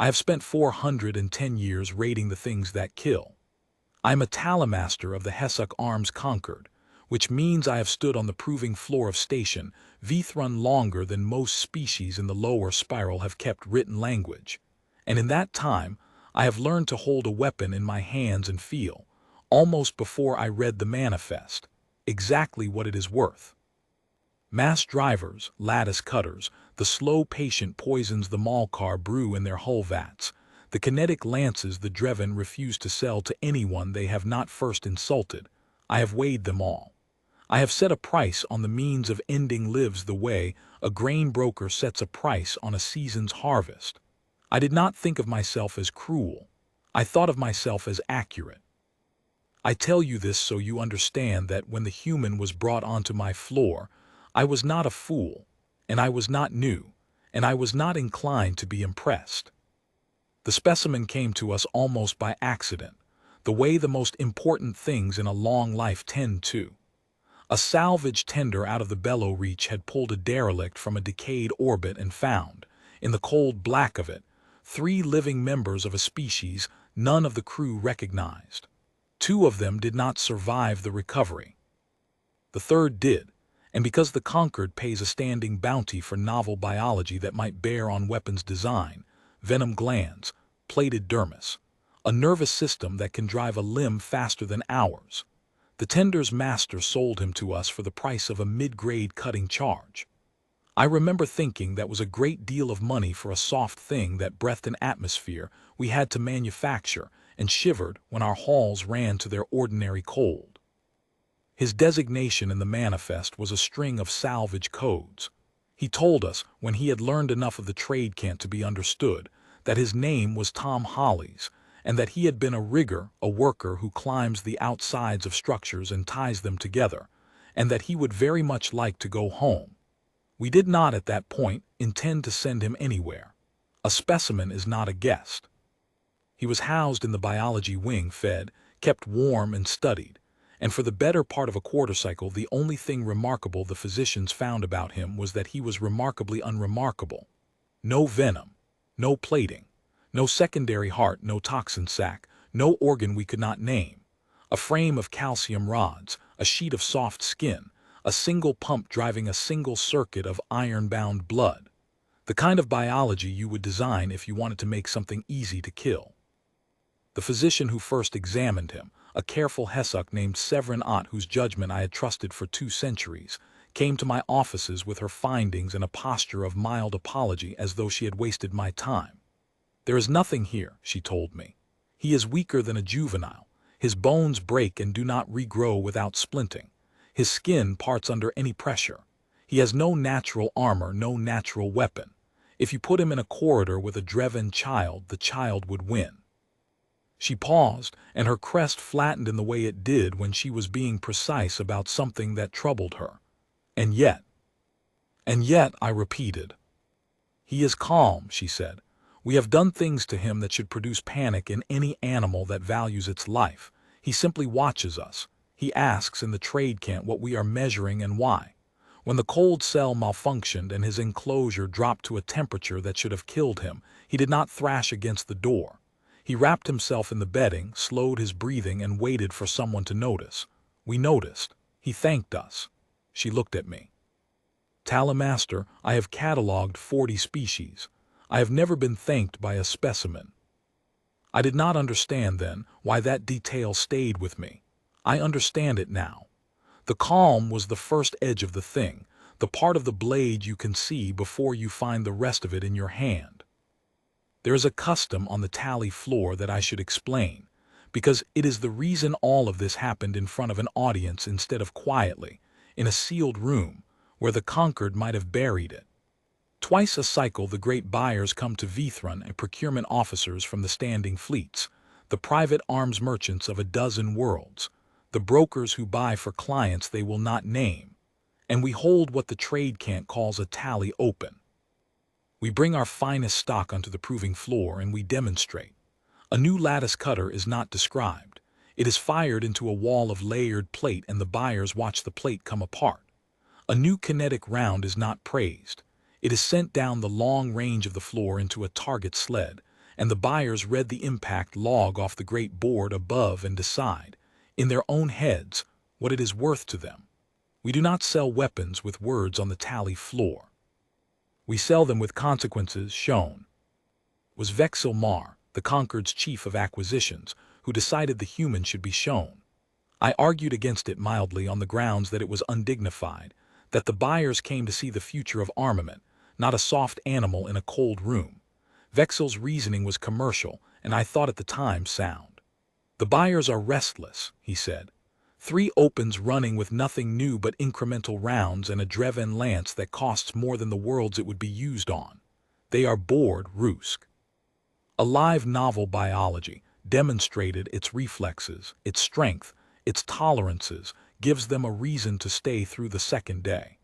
I have spent 410 years raiding the things that kill. I am a talamaster of the HFY arms conquered, which means I have stood on the proving floor of station Vithrun longer than most species in the lower spiral have kept written language. And in that time, I have learned to hold a weapon in my hands and feel, almost before I read the manifest, exactly what it is worth. Mass drivers, lattice cutters, the slow patient poisons the mall car brew in their hull vats, the kinetic lances the Dreven refuse to sell to anyone they have not first insulted. I have weighed them all. I have set a price on the means of ending lives the way a grain broker sets a price on a season's harvest. I did not think of myself as cruel. I thought of myself as accurate. I tell you this so you understand that when the human was brought onto my floor, I was not a fool, and I was not new, and I was not inclined to be impressed. The specimen came to us almost by accident, the way the most important things in a long life tend to. A salvage tender out of the bellow reach had pulled a derelict from a decayed orbit and found, in the cold black of it, 3 living members of a species none of the crew recognized. 2 of them did not survive the recovery. The third did, and because the conquered pays a standing bounty for novel biology that might bear on weapons design, venom glands, plated dermis, a nervous system that can drive a limb faster than ours, the tender's master sold him to us for the price of a mid-grade cutting charge. I remember thinking that was a great deal of money for a soft thing that breathed an atmosphere we had to manufacture and shivered when our halls ran to their ordinary cold. His designation in the manifest was a string of salvage codes. He told us, when he had learned enough of the trade cant to be understood, that his name was Tom Hollies, and that he had been a rigger, a worker who climbs the outsides of structures and ties them together, and that he would very much like to go home. We did not at that point intend to send him anywhere. A specimen is not a guest. He was housed in the biology wing, fed, kept warm and studied, and for the better part of a quarter cycle the only thing remarkable the physicians found about him was that he was remarkably unremarkable. No venom, no plating, no secondary heart, no toxin sac, no organ we could not name, a frame of calcium rods, a sheet of soft skin, a single pump driving a single circuit of iron-bound blood, the kind of biology you would design if you wanted to make something easy to kill. The physician who first examined him, a careful HFY named Severin Ott, whose judgment I had trusted for 2 centuries, came to my offices with her findings in a posture of mild apology as though she had wasted my time. "There is nothing here," she told me. "He is weaker than a juvenile. His bones break and do not regrow without splinting. His skin parts under any pressure. He has no natural armor, no natural weapon. If you put him in a corridor with a Dreven child, the child would win." She paused, and her crest flattened in the way it did when she was being precise about something that troubled her. And yet, I repeated. "He is calm," she said. "We have done things to him that should produce panic in any animal that values its life. He simply watches us. He asks in the trade cant what we are measuring and why. When the cold cell malfunctioned and his enclosure dropped to a temperature that should have killed him, he did not thrash against the door. He wrapped himself in the bedding, slowed his breathing, and waited for someone to notice. We noticed. He thanked us." She looked at me. "Talamaster, I have catalogued 40 species. I have never been thanked by a specimen." I did not understand then why that detail stayed with me. I understand it now. The calm was the first edge of the thing, the part of the blade you can see before you find the rest of it in your hand. There is a custom on the tally floor that I should explain, because it is the reason all of this happened in front of an audience instead of quietly, in a sealed room, where the conquered might have buried it. Twice a cycle the great buyers come to Vithrun and procurement officers from the standing fleets, the private arms merchants of a dozen worlds, the brokers who buy for clients they will not name, and we hold what the trade cant calls a tally open. We bring our finest stock onto the proving floor and we demonstrate. A new lattice cutter is not described. It is fired into a wall of layered plate and the buyers watch the plate come apart. A new kinetic round is not praised. It is sent down the long range of the floor into a target sled, and the buyers read the impact log off the great board above and decide, in their own heads, what it is worth to them. We do not sell weapons with words on the tally floor. We sell them with consequences shown. Was Vexil Mar, the Concord's chief of acquisitions, who decided the human should be shown. I argued against it mildly on the grounds that it was undignified, that the buyers came to see the future of armament, not a soft animal in a cold room. Vexil's reasoning was commercial, and I thought at the time sound. The buyers are restless, he said. 3 opens running with nothing new but incremental rounds and a Dreven lance that costs more than the worlds it would be used on. They are bored, Rusk. A live novel biology demonstrated its reflexes, its strength, its tolerances, gives them a reason to stay through the second day.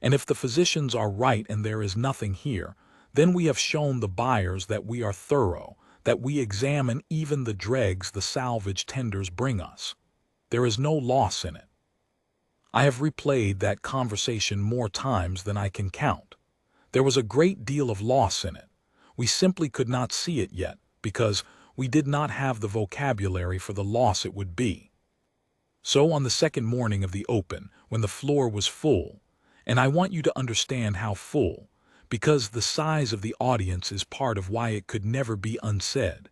And if the physicians are right and there is nothing here, then we have shown the buyers that we are thorough, that we examine even the dregs the salvage tenders bring us. There is no loss in it. I have replayed that conversation more times than I can count. There was a great deal of loss in it. We simply could not see it yet, because we did not have the vocabulary for the loss it would be. So on the second morning of the Open, when the floor was full, and I want you to understand how full, because the size of the audience is part of why it could never be unsaid,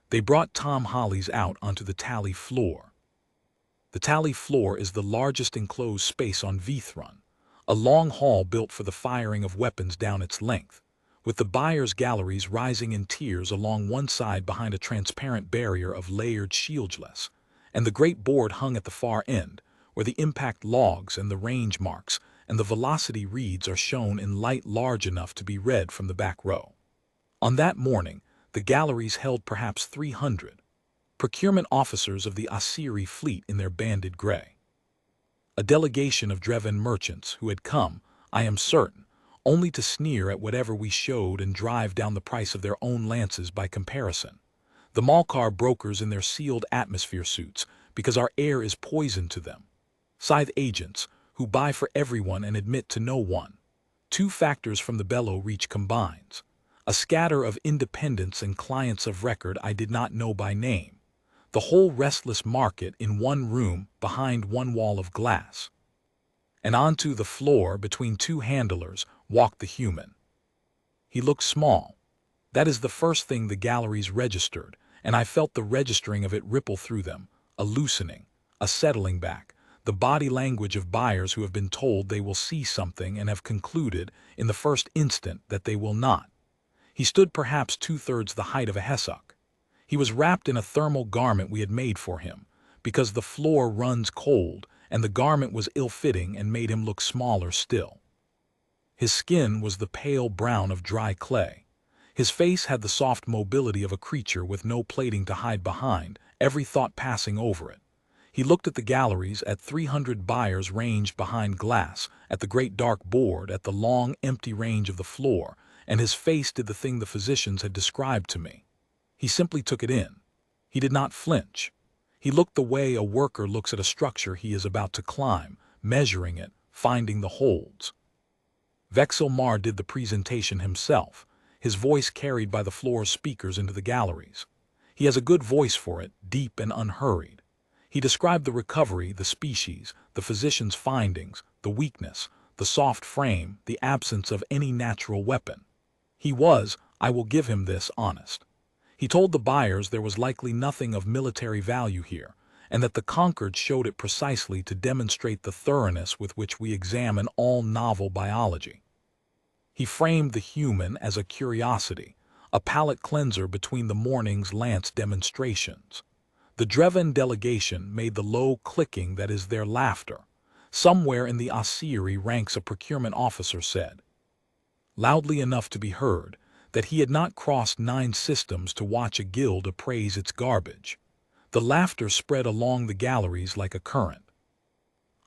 they brought Tom Hollies out onto the tally floor. The tally floor is the largest enclosed space on Vithron, a long hall built for the firing of weapons down its length, with the buyers' galleries rising in tiers along one side behind a transparent barrier of layered shieldless, and the great board hung at the far end, where the impact logs and the range marks and the velocity reads are shown in light large enough to be read from the back row. On that morning, the galleries held perhaps 300 procurement officers of the Assyri fleet in their banded gray. A delegation of Dreven merchants who had come, I am certain, only to sneer at whatever we showed and drive down the price of their own lances by comparison. The Malkar brokers in their sealed atmosphere suits, because our air is poison to them. Scythe agents, who buy for everyone and admit to no one. 2 factors from the bellow reach combines. A scatter of independents and clients of record I did not know by name. The whole restless market in one room behind one wall of glass. And onto the floor between 2 handlers walked the human. He looked small. That is the first thing the galleries registered, and I felt the registering of it ripple through them, a loosening, a settling back, the body language of buyers who have been told they will see something and have concluded in the first instant that they will not. He stood perhaps 2/3 the height of a Hesuk. He was wrapped in a thermal garment we had made for him, because the floor runs cold, and the garment was ill-fitting and made him look smaller still. His skin was the pale brown of dry clay. His face had the soft mobility of a creature with no plating to hide behind, every thought passing over it. He looked at the galleries, at 300 buyers ranged behind glass, at the great dark board, at the long, empty range of the floor, and his face did the thing the physicians had described to me. He simply took it in. He did not flinch. He looked the way a worker looks at a structure he is about to climb, measuring it, finding the holds. Vexil Mar did the presentation himself, his voice carried by the floor's speakers into the galleries. He has a good voice for it, deep and unhurried. He described the recovery, the species, the physician's findings, the weakness, the soft frame, the absence of any natural weapon. He was, I will give him this, honest. He told the buyers there was likely nothing of military value here, and that the Concord showed it precisely to demonstrate the thoroughness with which we examine all novel biology. He framed the human as a curiosity, a palate cleanser between the morning's lance demonstrations. The Dreven delegation made the low clicking that is their laughter. Somewhere in the Assyri ranks a procurement officer said, loudly enough to be heard, that he had not crossed 9 systems to watch a guild appraise its garbage. The laughter spread along the galleries like a current.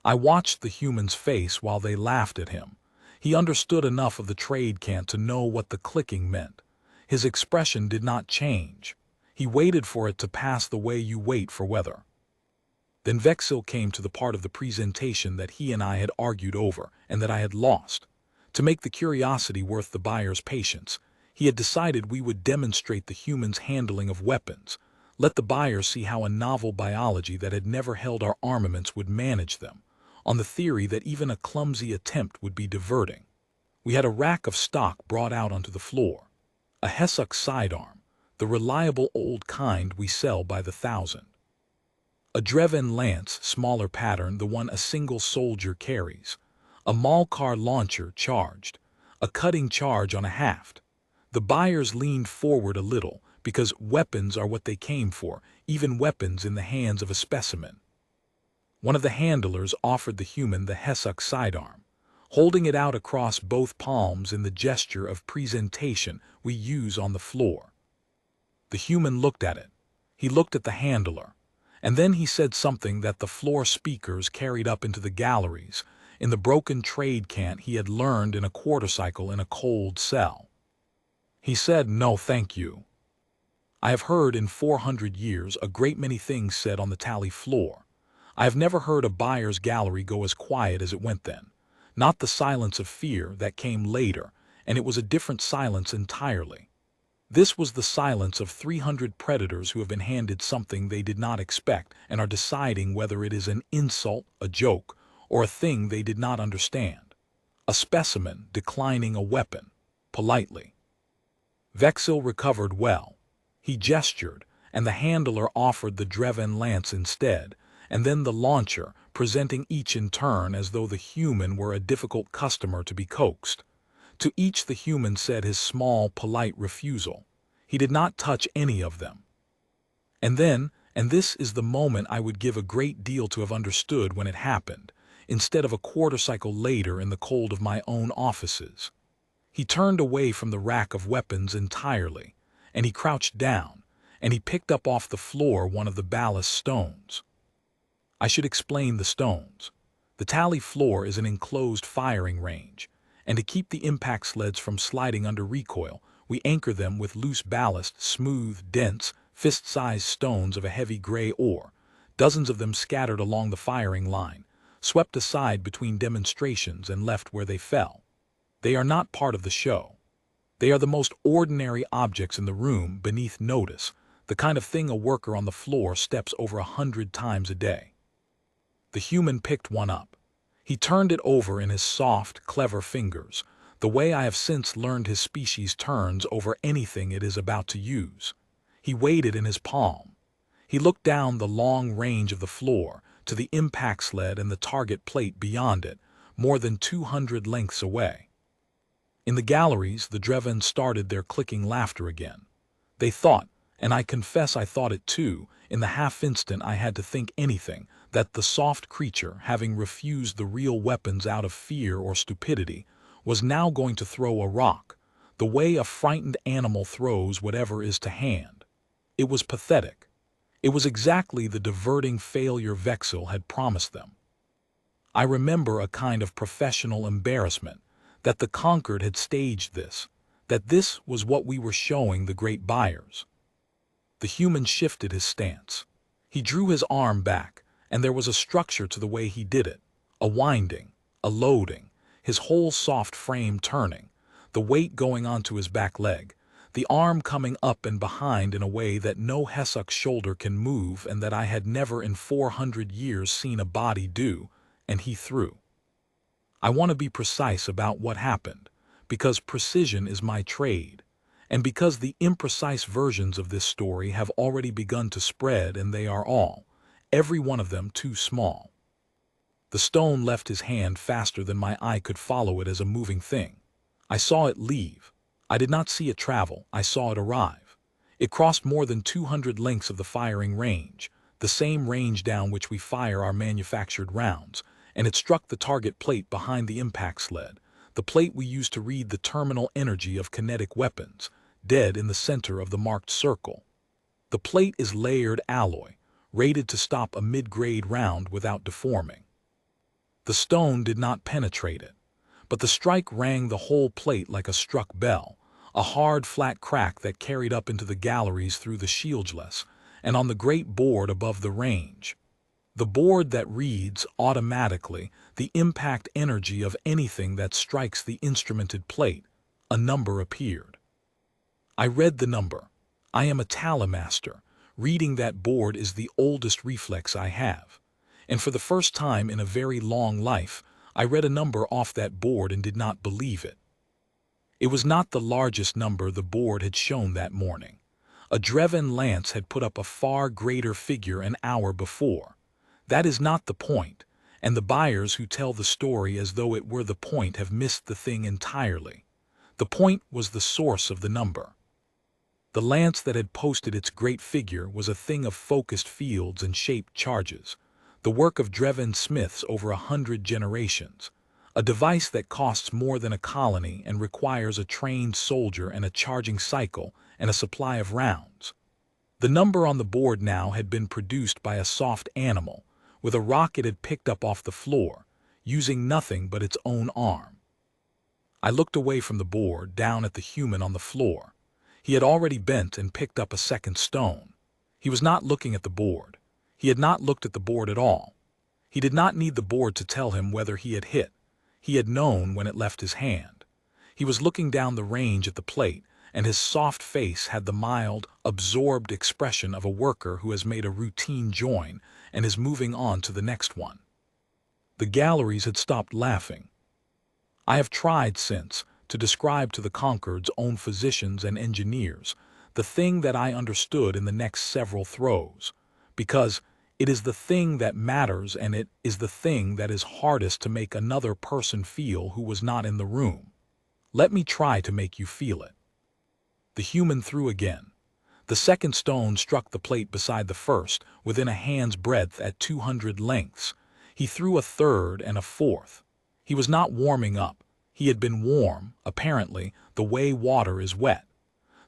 I watched the human's face while they laughed at him. He understood enough of the trade cant to know what the clicking meant. His expression did not change. He waited for it to pass the way you wait for weather. Then Vexil came to the part of the presentation that he and I had argued over and that I had lost. To make the curiosity worth the buyer's patience, He had decided we would demonstrate the humans' handling of weapons, let the buyer see how a novel biology that had never held our armaments would manage them, on the theory that even a clumsy attempt would be diverting. We had a rack of stock brought out onto the floor. A HFY sidearm, the reliable old kind we sell by the thousand. A Dreven lance, smaller pattern, the one a single soldier carries. A Malkar launcher charged. A cutting charge on a haft. The buyers leaned forward a little, because weapons are what they came for, even weapons in the hands of a specimen. One of the handlers offered the human the HFY sidearm, holding it out across both palms in the gesture of presentation we use on the floor. The human looked at it. He looked at the handler. And then he said something that the floor speakers carried up into the galleries, in the broken trade cant he had learned in a quarter-cycle in a cold cell. He said, "No, thank you." I have heard in 400 years a great many things said on the tally floor. I have never heard a buyer's gallery go as quiet as it went then. Not the silence of fear that came later, and it was a different silence entirely. This was the silence of 300 predators who have been handed something they did not expect and are deciding whether it is an insult, a joke, or a thing they did not understand. A specimen declining a weapon, politely. Vexil recovered well. He gestured, and the handler offered the Dreven lance instead, and then the launcher, presenting each in turn as though the human were a difficult customer to be coaxed. To each the human said his small, polite refusal. He did not touch any of them. And then, and this is the moment I would give a great deal to have understood when it happened, instead of a quarter-cycle later in the cold of my own offices. He turned away from the rack of weapons entirely, and he crouched down, and he picked up off the floor one of the ballast stones. I should explain the stones. The tally floor is an enclosed firing range, and to keep the impact sleds from sliding under recoil, we anchor them with loose ballast, smooth, dense, fist-sized stones of a heavy gray ore, dozens of them scattered along the firing line, swept aside between demonstrations and left where they fell. They are not part of the show. They are the most ordinary objects in the room beneath notice, the kind of thing a worker on the floor steps over 100 times a day. The human picked one up. He turned it over in his soft, clever fingers, the way I have since learned his species turns over anything it is about to use. He weighed it in his palm. He looked down the long range of the floor to the impact sled and the target plate beyond it, more than 200 lengths away. In the galleries, the Dreven started their clicking laughter again. They thought, and I confess I thought it too, in the half-instant I had to think anything, that the soft creature, having refused the real weapons out of fear or stupidity, was now going to throw a rock, the way a frightened animal throws whatever is to hand. It was pathetic. It was exactly the diverting failure Vexil had promised them. I remember a kind of professional embarrassment, that the conquered had staged this, that this was what we were showing the great buyers. The human shifted his stance. He drew his arm back, and there was a structure to the way he did it, a winding, a loading, his whole soft frame turning, the weight going onto his back leg, the arm coming up and behind in a way that no HFY shoulder can move and that I had never in 400 years seen a body do, and he threw. I want to be precise about what happened, because precision is my trade, and because the imprecise versions of this story have already begun to spread, and they are all, every one of them, too small. The stone left his hand faster than my eye could follow it as a moving thing. I saw it leave. I did not see it travel, I saw it arrive. It crossed more than 200 lengths of the firing range, the same range down which we fire our manufactured rounds, and it struck the target plate behind the impact sled, the plate we use to read the terminal energy of kinetic weapons, dead in the center of the marked circle. The plate is layered alloy, rated to stop a mid-grade round without deforming. The stone did not penetrate it, but the strike rang the whole plate like a struck bell, a hard, flat crack that carried up into the galleries through the shieldless, and on the great board above the range. The board that reads, automatically, the impact energy of anything that strikes the instrumented plate, a number appeared. I read the number. I am a talamaster. Reading that board is the oldest reflex I have. And for the first time in a very long life, I read a number off that board and did not believe it. It was not the largest number the board had shown that morning. A Dreven lance had put up a far greater figure an hour before. That is not the point, and the buyers who tell the story as though it were the point have missed the thing entirely. The point was the source of the number. The lance that had posted its great figure was a thing of focused fields and shaped charges, the work of Dreven smiths over 100 generations, a device that costs more than a colony and requires a trained soldier and a charging cycle and a supply of rounds. The number on the board now had been produced by a soft animal, with a rock it had picked up off the floor, using nothing but its own arm. I looked away from the board, down at the human on the floor. He had already bent and picked up a second stone. He was not looking at the board. He had not looked at the board at all. He did not need the board to tell him whether he had hit. He had known when it left his hand. He was looking down the range at the plate, and his soft face had the mild, absorbed expression of a worker who has made a routine join and is moving on to the next one. The galleries had stopped laughing. I have tried since to describe to the Concord's own physicians and engineers the thing that I understood in the next several throws, because it is the thing that matters and it is the thing that is hardest to make another person feel who was not in the room. Let me try to make you feel it. The human threw again. The second stone struck the plate beside the first, within a hand's breadth at 200 lengths. He threw a third and a fourth. He was not warming up. He had been warm, apparently, the way water is wet.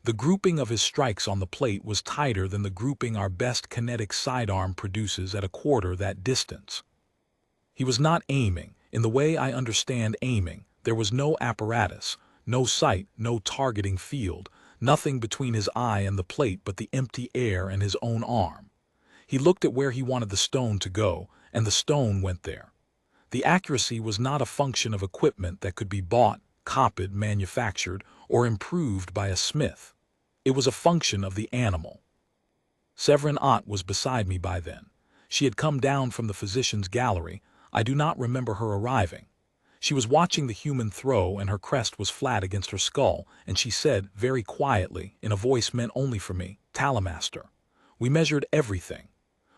The grouping of his strikes on the plate was tighter than the grouping our best kinetic sidearm produces at a quarter that distance. He was not aiming. In the way I understand aiming, there was no apparatus, no sight, no targeting field, nothing between his eye and the plate but the empty air and his own arm. He looked at where he wanted the stone to go, and the stone went there. The accuracy was not a function of equipment that could be bought, copied, manufactured, or improved by a smith. It was a function of the animal. Severin Ott was beside me by then. She had come down from the physician's gallery. I do not remember her arriving. She was watching the human throw, and her crest was flat against her skull, and she said, very quietly, in a voice meant only for me, "Talamaster. We measured everything.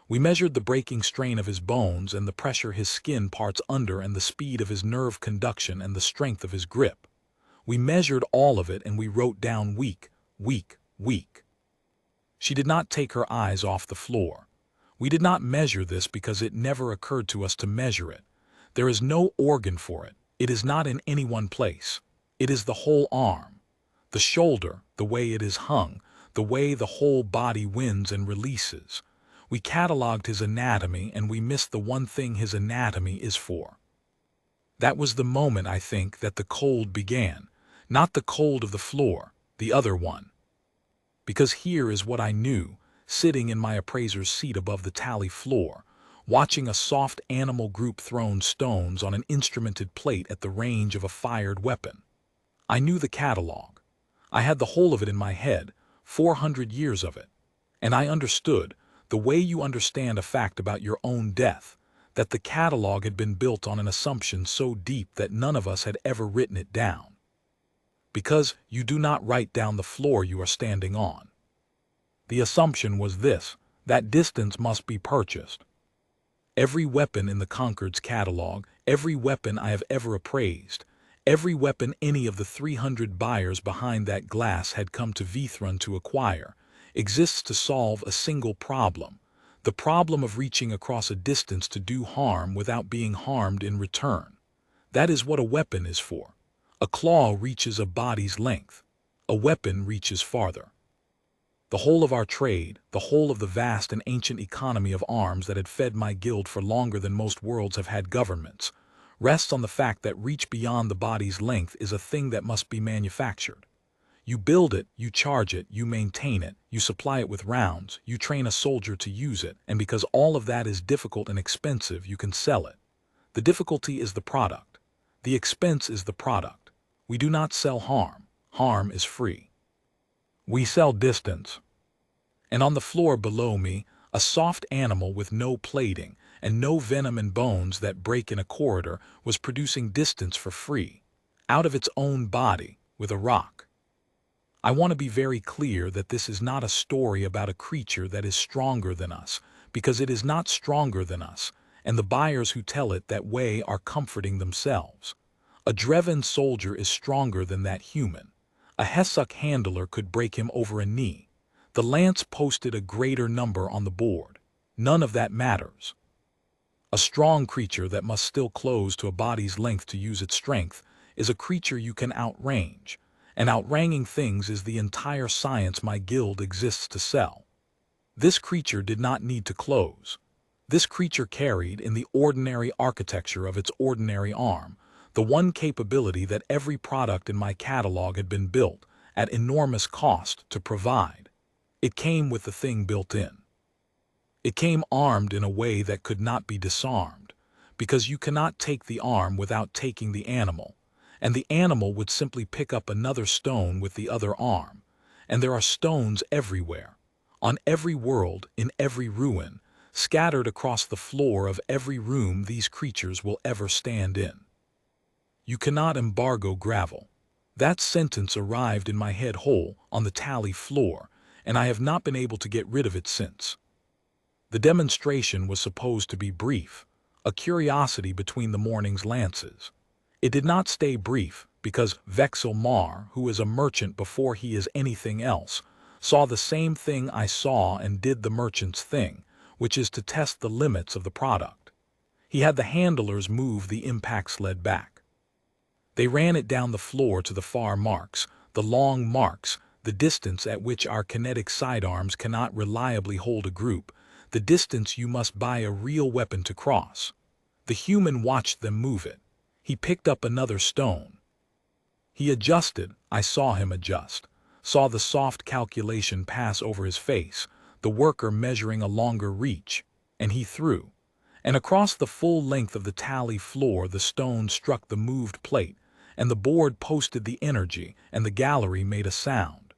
We measured the breaking strain of his bones and the pressure his skin parts under and the speed of his nerve conduction and the strength of his grip. We measured all of it and we wrote down weak, weak, weak." She did not take her eyes off the floor. We did not measure this because it never occurred to us to measure it. There is no organ for it. It is not in any one place. It is the whole arm, the shoulder, the way it is hung, the way the whole body wins and releases. We catalogued his anatomy and we missed the one thing his anatomy is for. That was the moment, I think, that the cold began. Not the cold of the floor, the other one. Because here is what I knew, sitting in my appraiser's seat above the tally floor, watching a soft animal group thrown stones on an instrumented plate at the range of a fired weapon. I knew the catalog. I had the whole of it in my head, 400 years of it. And I understood, the way you understand a fact about your own death, that the catalog had been built on an assumption so deep that none of us had ever written it down. Because you do not write down the floor you are standing on. The assumption was this: that distance must be purchased. Every weapon in the Concord's catalog, every weapon I have ever appraised, every weapon any of the 300 buyers behind that glass had come to Vithrun to acquire, exists to solve a single problem, the problem of reaching across a distance to do harm without being harmed in return. That is what a weapon is for. A claw reaches a body's length. A weapon reaches farther. The whole of our trade, the whole of the vast and ancient economy of arms that had fed my guild for longer than most worlds have had governments, rests on the fact that reach beyond the body's length is a thing that must be manufactured. You build it, you charge it, you maintain it, you supply it with rounds, you train a soldier to use it, and because all of that is difficult and expensive, you can sell it. The difficulty is the product. The expense is the product. We do not sell harm. Harm is free. We sell distance. And on the floor below me, a soft animal with no plating and no venom and bones that break in a corridor was producing distance for free, out of its own body, with a rock. I want to be very clear that this is not a story about a creature that is stronger than us, because it is not stronger than us, and the buyers who tell it that way are comforting themselves. A Dreven soldier is stronger than that human. A Hesuk handler could break him over a knee. The lance posted a greater number on the board. None of that matters. A strong creature that must still close to a body's length to use its strength is a creature you can outrange, and outranging things is the entire science my guild exists to sell. This creature did not need to close. This creature carried, in the ordinary architecture of its ordinary arm, the one capability that every product in my catalog had been built, at enormous cost, to provide. It came with the thing built in. It came armed in a way that could not be disarmed, because you cannot take the arm without taking the animal, and the animal would simply pick up another stone with the other arm, and there are stones everywhere, on every world, in every ruin, scattered across the floor of every room these creatures will ever stand in. You cannot embargo gravel. That sentence arrived in my head whole on the tally floor, and I have not been able to get rid of it since. The demonstration was supposed to be brief, a curiosity between the morning's lances. It did not stay brief, because Vexel Mar, who is a merchant before he is anything else, saw the same thing I saw and did the merchant's thing, which is to test the limits of the product. He had the handlers move the impact sled back. They ran it down the floor to the far marks, the long marks, the distance at which our kinetic sidearms cannot reliably hold a group, the distance you must buy a real weapon to cross. The human watched them move it. He picked up another stone. He adjusted, I saw him adjust, saw the soft calculation pass over his face, the worker measuring a longer reach, and he threw. And across the full length of the tally floor the stone struck the moved plate, and the board posted the energy, and the gallery made a sound.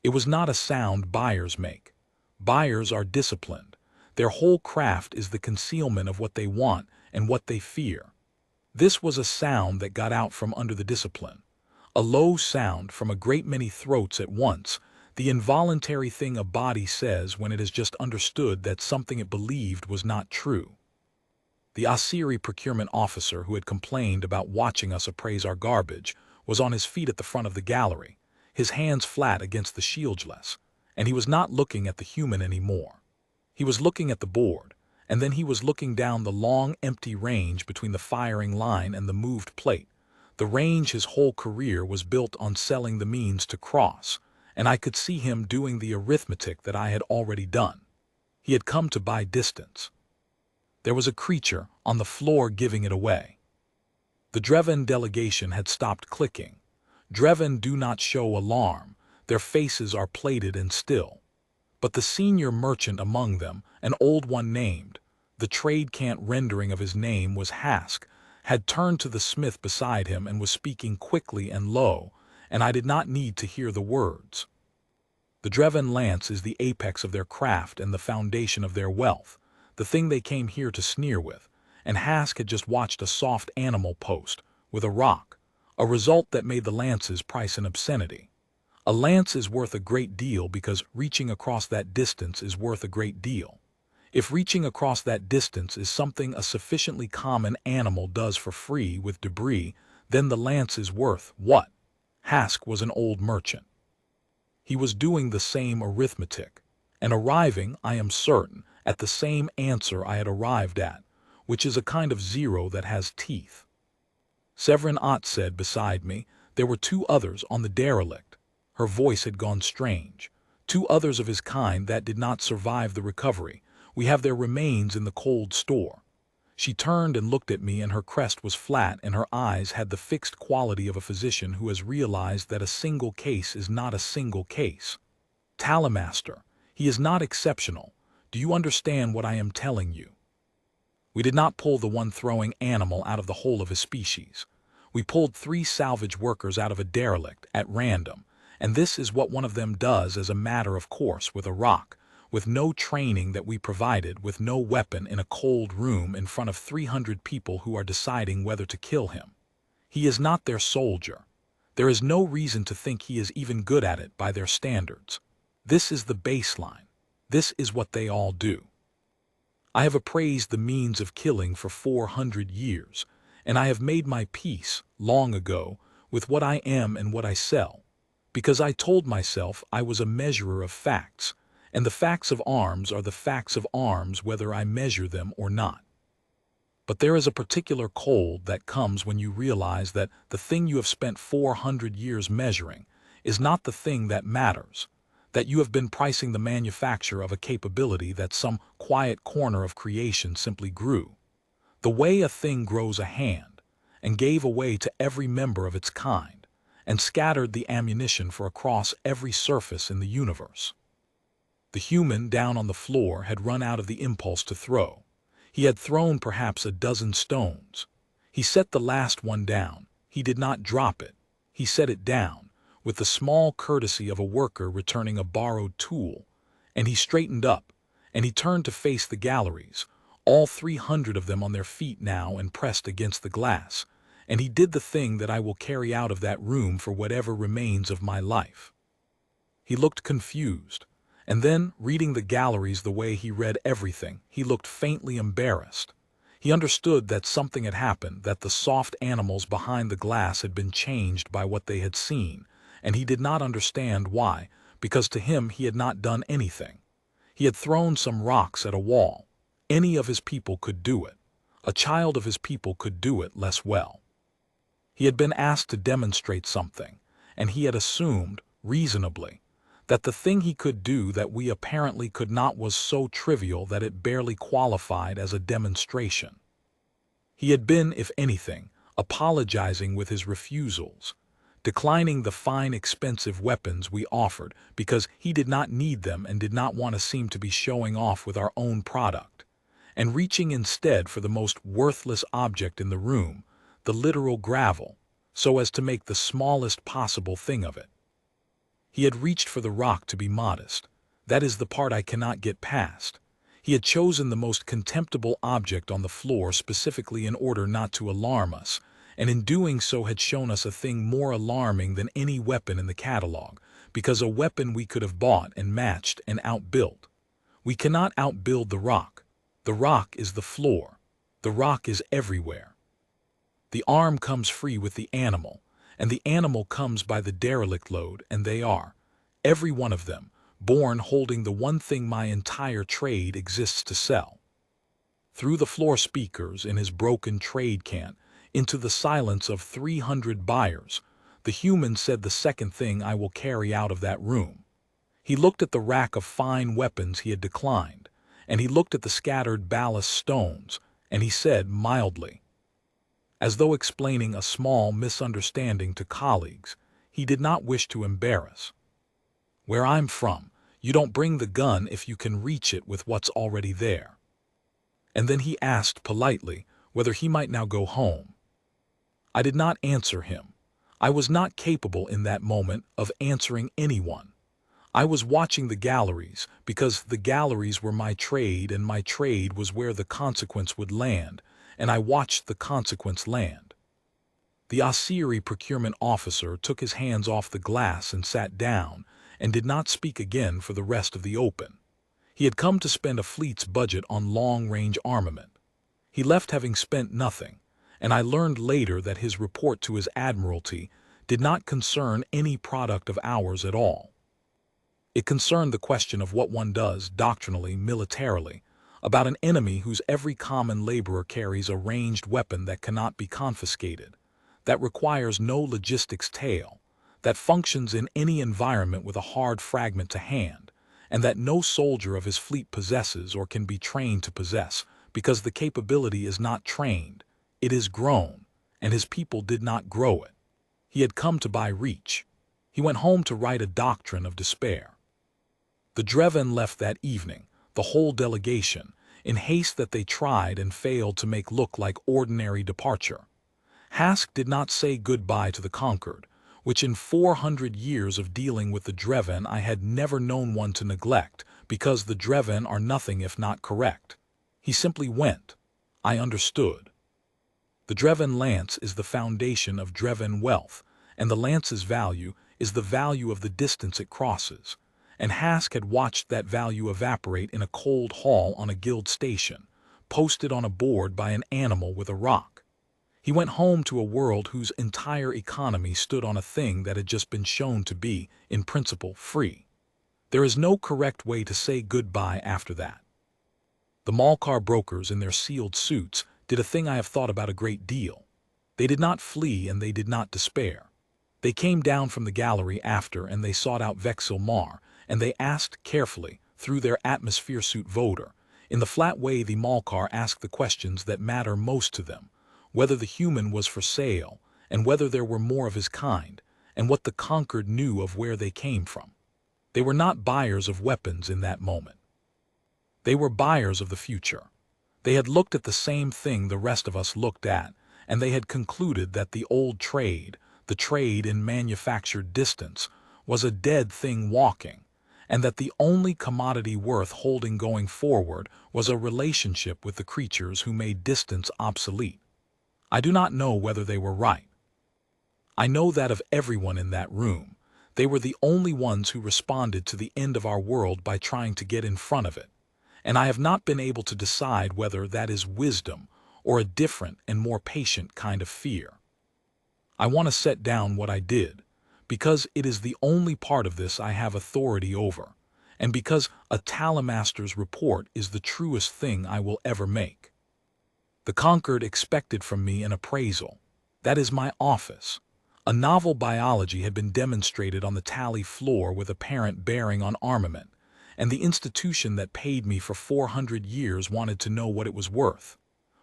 It was not a sound buyers make. Buyers are disciplined. Their whole craft is the concealment of what they want and what they fear. This was a sound that got out from under the discipline. A low sound from a great many throats at once, the involuntary thing a body says when it has just understood that something it believed was not true. The Asiri procurement officer who had complained about watching us appraise our garbage was on his feet at the front of the gallery, his hands flat against the shieldless, and he was not looking at the human anymore. He was looking at the board, and then he was looking down the long, empty range between the firing line and the moved plate. The range his whole career was built on selling the means to cross, and I could see him doing the arithmetic that I had already done. He had come to buy distance. There was a creature on the floor giving it away. The Dreven delegation had stopped clicking. Dreven do not show alarm. Their faces are plated and still. But the senior merchant among them, an old one named, the trade cant rendering of his name was Hask, had turned to the smith beside him and was speaking quickly and low, and I did not need to hear the words. The Dreven lance is the apex of their craft and the foundation of their wealth, the thing they came here to sneer with, and Hask had just watched a soft animal post, with a rock, a result that made the lance's price an obscenity. A lance is worth a great deal because reaching across that distance is worth a great deal. If reaching across that distance is something a sufficiently common animal does for free with debris, then the lance is worth what? Hask was an old merchant. He was doing the same arithmetic, and arriving, I am certain, at the same answer I had arrived at, which is a kind of zero that has teeth. Severin Ott said beside me, there were two others on the derelict. Her voice had gone strange. Two others of his kind that did not survive the recovery. We have their remains in the cold store. She turned and looked at me, and her crest was flat and her eyes had the fixed quality of a physician who has realized that a single case is not a single case. Talamaster, he is not exceptional. Do you understand what I am telling you? We did not pull the one throwing animal out of the whole of his species. We pulled 3 salvage workers out of a derelict at random, And this is what one of them does as a matter of course with a rock, with no training that we provided, with no weapon, in a cold room in front of 300 people who are deciding whether to kill him. He is not their soldier. There is no reason to think he is even good at it by their standards. This is the baseline. This is what they all do. I have appraised the means of killing for 400 years, and I have made my peace, long ago, with what I am and what I sell, because I told myself I was a measurer of facts, and the facts of arms are the facts of arms whether I measure them or not. But there is a particular cold that comes when you realize that the thing you have spent 400 years measuring is not the thing that matters, that you have been pricing the manufacture of a capability that some quiet corner of creation simply grew, the way a thing grows a hand, and gave away to every member of its kind, and scattered the ammunition for across every surface in the universe. The human down on the floor had run out of the impulse to throw. He had thrown perhaps a dozen stones. He set the last one down. He did not drop it. He set it down, with the small courtesy of a worker returning a borrowed tool, and he straightened up, and he turned to face the galleries, all 300 of them on their feet now and pressed against the glass, and he did the thing that I will carry out of that room for whatever remains of my life. He looked confused. And then, reading the galleries the way he read everything, he looked faintly embarrassed. He understood that something had happened, that the soft animals behind the glass had been changed by what they had seen, and he did not understand why, because to him he had not done anything. He had thrown some rocks at a wall. Any of his people could do it. A child of his people could do it less well. He had been asked to demonstrate something, and he had assumed, reasonably, that the thing he could do that we apparently could not was so trivial that it barely qualified as a demonstration. He had been, if anything, apologizing with his refusals, declining the fine expensive weapons we offered because he did not need them and did not want to seem to be showing off with our own product, and reaching instead for the most worthless object in the room, the literal gravel, so as to make the smallest possible thing of it. He had reached for the rock to be modest. That is the part I cannot get past. He had chosen the most contemptible object on the floor specifically in order not to alarm us, and in doing so had shown us a thing more alarming than any weapon in the catalog, because a weapon we could have bought and matched and outbuilt. We cannot outbuild the rock. The rock is the floor. The rock is everywhere. The arm comes free with the animal, and the animal comes by the derelict load, and they are, every one of them, born holding the one thing my entire trade exists to sell. Through the floor speakers in his broken trade cant, into the silence of 300 buyers, the human said the second thing I will carry out of that room. He looked at the rack of fine weapons he had declined, and he looked at the scattered ballast stones, and he said mildly, as though explaining a small misunderstanding to colleagues he did not wish to embarrass, "Where I'm from, you don't bring the gun if you can reach it with what's already there." And then he asked politely whether he might now go home. I did not answer him. I was not capable in that moment of answering anyone. I was watching the galleries because the galleries were my trade and my trade was where the consequence would land, and I watched the consequence land. The Assyri procurement officer took his hands off the glass and sat down, and did not speak again for the rest of the open. He had come to spend a fleet's budget on long-range armament. He left having spent nothing, and I learned later that his report to his admiralty did not concern any product of ours at all. It concerned the question of what one does doctrinally, militarily, about an enemy whose every common laborer carries a ranged weapon that cannot be confiscated, that requires no logistics tail, that functions in any environment with a hard fragment to hand, and that no soldier of his fleet possesses or can be trained to possess, because the capability is not trained, it is grown, and his people did not grow it. He had come to buy reach. He went home to write a doctrine of despair. The Dreven left that evening, the whole delegation, in haste that they tried and failed to make look like ordinary departure. Hask did not say goodbye to the conquered, which in 400 years of dealing with the Dreven I had never known one to neglect, because the Dreven are nothing if not correct. He simply went. I understood. The Dreven lance is the foundation of Dreven wealth, and the lance's value is the value of the distance it crosses. And Hask had watched that value evaporate in a cold hall on a guild station, posted on a board by an animal with a rock. He went home to a world whose entire economy stood on a thing that had just been shown to be, in principle, free. There is no correct way to say goodbye after that. The Malkar brokers in their sealed suits did a thing I have thought about a great deal. They did not flee and they did not despair. They came down from the gallery after and they sought out Vexil Mar, and they asked carefully, through their atmosphere suit voter, in the flat way the Malkar ask the questions that matter most to them, whether the human was for sale, and whether there were more of his kind, and what the conquered knew of where they came from. They were not buyers of weapons in that moment. They were buyers of the future. They had looked at the same thing the rest of us looked at, and they had concluded that the old trade, the trade in manufactured distance, was a dead thing walking, and that the only commodity worth holding going forward was a relationship with the creatures who made distance obsolete. I do not know whether they were right. I know that of everyone in that room, they were the only ones who responded to the end of our world by trying to get in front of it, and I have not been able to decide whether that is wisdom or a different and more patient kind of fear. I want to set down what I did, because it is the only part of this I have authority over, and because a Talamaster's report is the truest thing I will ever make. The Conquered expected from me an appraisal. That is my office. A novel biology had been demonstrated on the tally floor with apparent bearing on armament, and the institution that paid me for 400 years wanted to know what it was worth,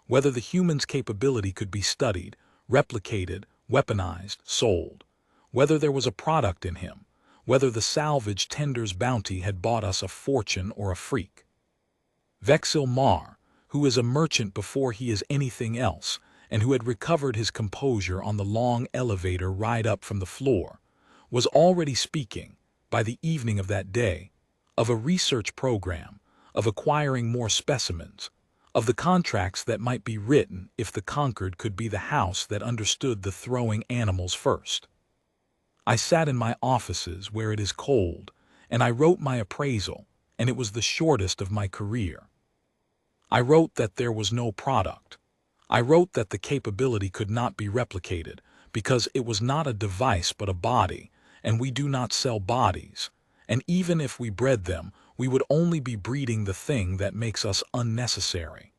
whether the human's capability could be studied, replicated, weaponized, sold, whether there was a product in him, whether the salvage tender's bounty had bought us a fortune or a freak. Vexil Mar, who is a merchant before he is anything else, and who had recovered his composure on the long elevator ride up from the floor, was already speaking, by the evening of that day, of a research program, of acquiring more specimens, of the contracts that might be written if the Conquered could be the house that understood the throwing animals first. I sat in my offices where it is cold, and I wrote my appraisal, and it was the shortest of my career. I wrote that there was no product. I wrote that the capability could not be replicated, because it was not a device but a body, and we do not sell bodies, and even if we bred them, we would only be breeding the thing that makes us unnecessary.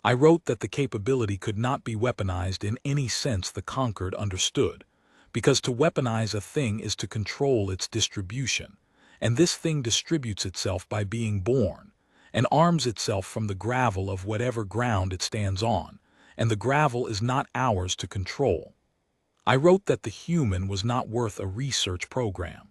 I wrote that the capability could not be weaponized in any sense the Conquered understood, because to weaponize a thing is to control its distribution, and this thing distributes itself by being born, and arms itself from the gravel of whatever ground it stands on, and the gravel is not ours to control. I wrote that the human was not worth a research program.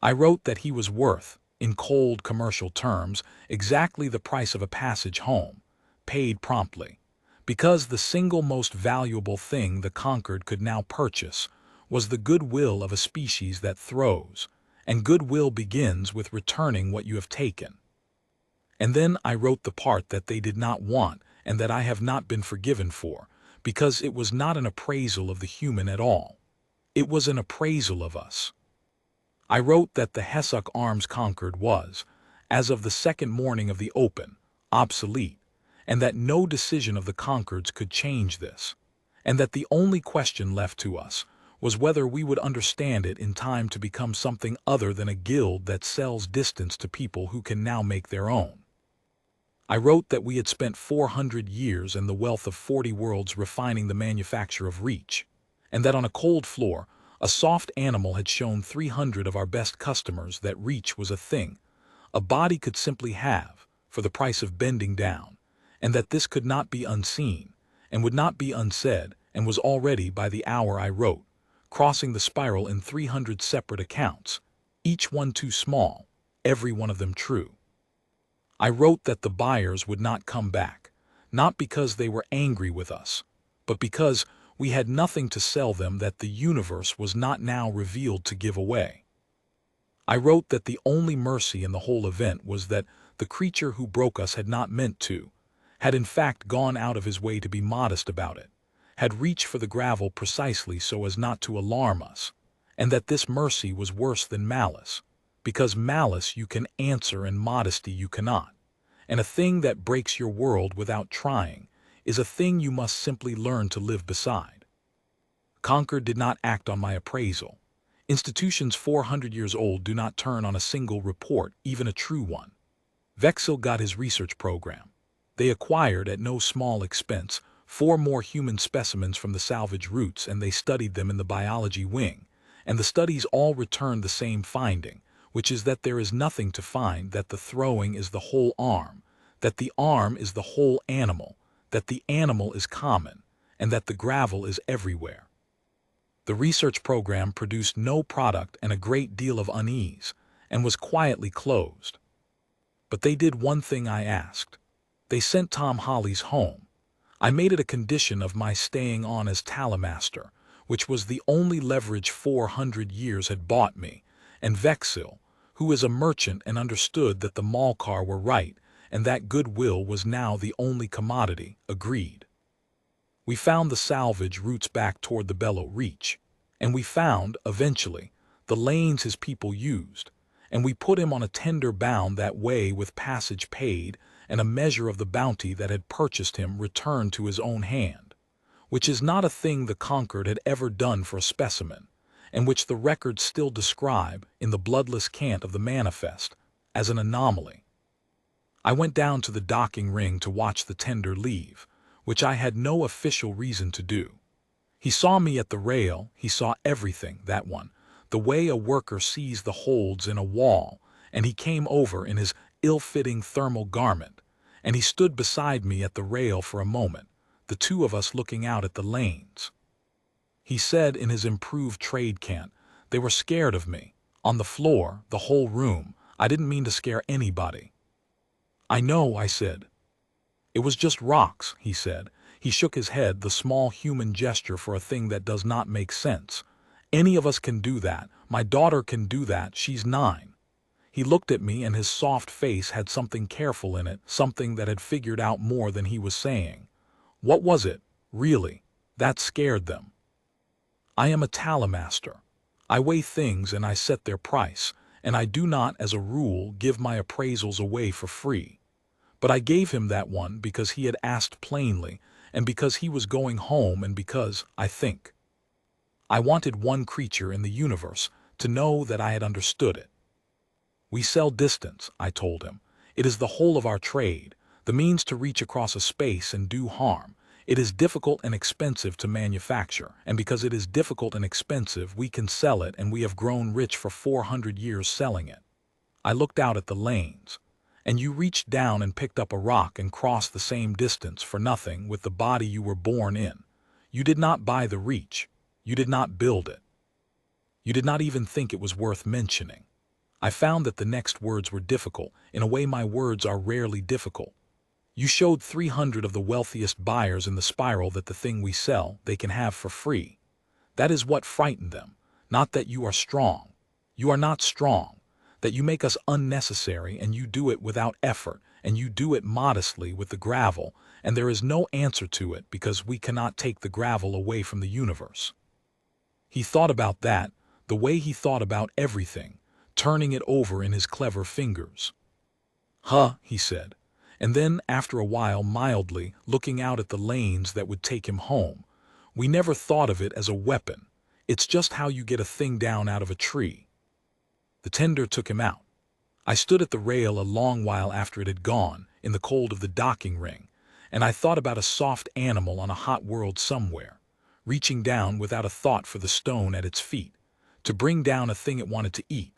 I wrote that he was worth, in cold commercial terms, exactly the price of a passage home, paid promptly, because the single most valuable thing the Conquered could now purchase was the goodwill of a species that throws, and goodwill begins with returning what you have taken. And then I wrote the part that they did not want and that I have not been forgiven for, because it was not an appraisal of the human at all. It was an appraisal of us. I wrote that the Hesuk arms Conquered was, as of the second morning of the Open, obsolete, and that no decision of the Conquereds could change this, and that the only question left to us was whether we would understand it in time to become something other than a guild that sells distance to people who can now make their own. I wrote that we had spent 400 years and the wealth of 40 worlds refining the manufacture of reach, and that on a cold floor, a soft animal had shown 300 of our best customers that reach was a thing a body could simply have for the price of bending down, and that this could not be unseen, and would not be unsaid, and was already, by the hour I wrote, crossing the spiral in 300 separate accounts, each one too small, every one of them true. I wrote that the buyers would not come back, not because they were angry with us, but because We had nothing to sell them that the universe was not now revealed to give away. I wrote that the only mercy in the whole event was that the creature who broke us had not meant to, had in fact gone out of his way to be modest about it, had reached for the gravel precisely so as not to alarm us, and that this mercy was worse than malice, because malice you can answer and modesty you cannot, and a thing that breaks your world without trying is a thing you must simply learn to live beside. Concord did not act on my appraisal. Institutions 400 years old do not turn on a single report, even a true one. Vexil got his research program. They acquired, at no small expense, 4 more human specimens from the salvage routes, and they studied them in the biology wing, and the studies all returned the same finding, which is that there is nothing to find, that the throwing is the whole arm, that the arm is the whole animal, that the animal is common, and that the gravel is everywhere. The research program produced no product and a great deal of unease, and was quietly closed. But they did one thing I asked. They sent Tom Hollies home. I made it a condition of my staying on as talamaster, which was the only leverage 400 years had bought me, and Vexil, who is a merchant and understood that the Malkar were right, and that goodwill was now the only commodity, agreed. We found the salvage routes back toward the Bellow Reach, and we found, eventually, the lanes his people used, and we put him on a tender bound that way with passage paid and a measure of the bounty that had purchased him returned to his own hand, which is not a thing the conquered had ever done for a specimen, and which the records still describe, in the bloodless cant of the manifest, as an anomaly. I went down to the docking ring to watch the tender leave, which I had no official reason to do. He saw me at the rail, he saw everything, that one, the way a worker sees the holds in a wall, and he came over in his ill-fitting thermal garment, and he stood beside me at the rail for a moment, the two of us looking out at the lanes. He said in his improved trade cant, they were scared of me. On the floor, the whole room, I didn't mean to scare anybody. I know, I said. It was just rocks, he said. He shook his head, the small human gesture for a thing that does not make sense. Any of us can do that. My daughter can do that. She's 9. He looked at me and his soft face had something careful in it, something that had figured out more than he was saying. What was it, really, that scared them? I am a talamaster. I weigh things and I set their price, and I do not, as a rule, give my appraisals away for free. But I gave him that one because he had asked plainly, and because he was going home, and because, I think, I wanted one creature in the universe to know that I had understood it. We sell distance, I told him. It is the whole of our trade, the means to reach across a space and do harm. It is difficult and expensive to manufacture, and because it is difficult and expensive, we can sell it, and we have grown rich for 400 years selling it. I looked out at the lanes. And you reached down and picked up a rock and crossed the same distance for nothing with the body you were born in. You did not buy the reach. You did not build it. You did not even think it was worth mentioning. I found that the next words were difficult. In a way, my words are rarely difficult. You showed 300 of the wealthiest buyers in the spiral that the thing we sell they can have for free. That is what frightened them, not that you are strong. You are not strong. That you make us unnecessary, and you do it without effort, and you do it modestly with the gravel, and there is no answer to it because we cannot take the gravel away from the universe. He thought about that, the way he thought about everything, turning it over in his clever fingers. Huh, he said, and then, after a while, mildly, looking out at the lanes that would take him home, we never thought of it as a weapon. It's just how you get a thing down out of a tree. The tender took him out. I stood at the rail a long while after it had gone, in the cold of the docking ring, and I thought about a soft animal on a hot world somewhere, reaching down without a thought for the stone at its feet, to bring down a thing it wanted to eat,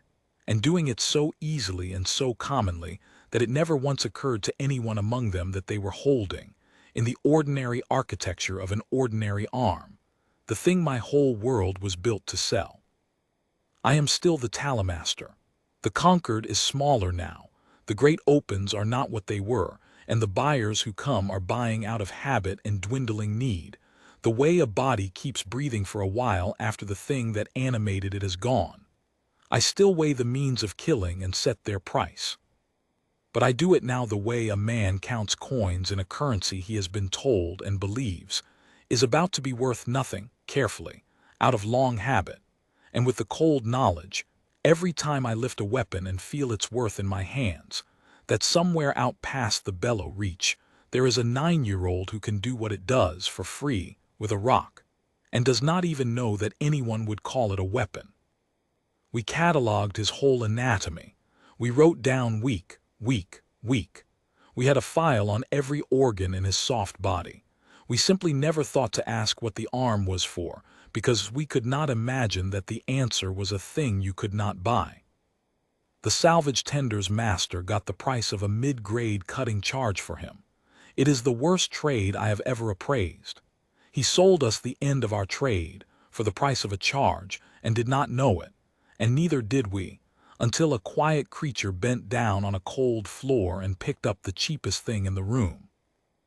and doing it so easily and so commonly that it never once occurred to anyone among them that they were holding, in the ordinary architecture of an ordinary arm, the thing my whole world was built to sell. I am still the talamaster. The conquered is smaller now. The great opens are not what they were, and the buyers who come are buying out of habit and dwindling need. The way a body keeps breathing for a while after the thing that animated it is gone. I still weigh the means of killing and set their price. But I do it now the way a man counts coins in a currency he has been told and believes is about to be worth nothing, carefully, out of long habit, and with the cold knowledge, every time I lift a weapon and feel its worth in my hands, that somewhere out past the bellow reach, there is a 9-year-old who can do what it does for free with a rock, and does not even know that anyone would call it a weapon. We catalogued his whole anatomy. We wrote down weak, weak, weak. We had a file on every organ in his soft body. We simply never thought to ask what the arm was for, because we could not imagine that the answer was a thing you could not buy. The salvage tender's master got the price of a mid-grade cutting charge for him. It is the worst trade I have ever appraised. He sold us the end of our trade for the price of a charge and did not know it, and neither did we, until a quiet creature bent down on a cold floor and picked up the cheapest thing in the room.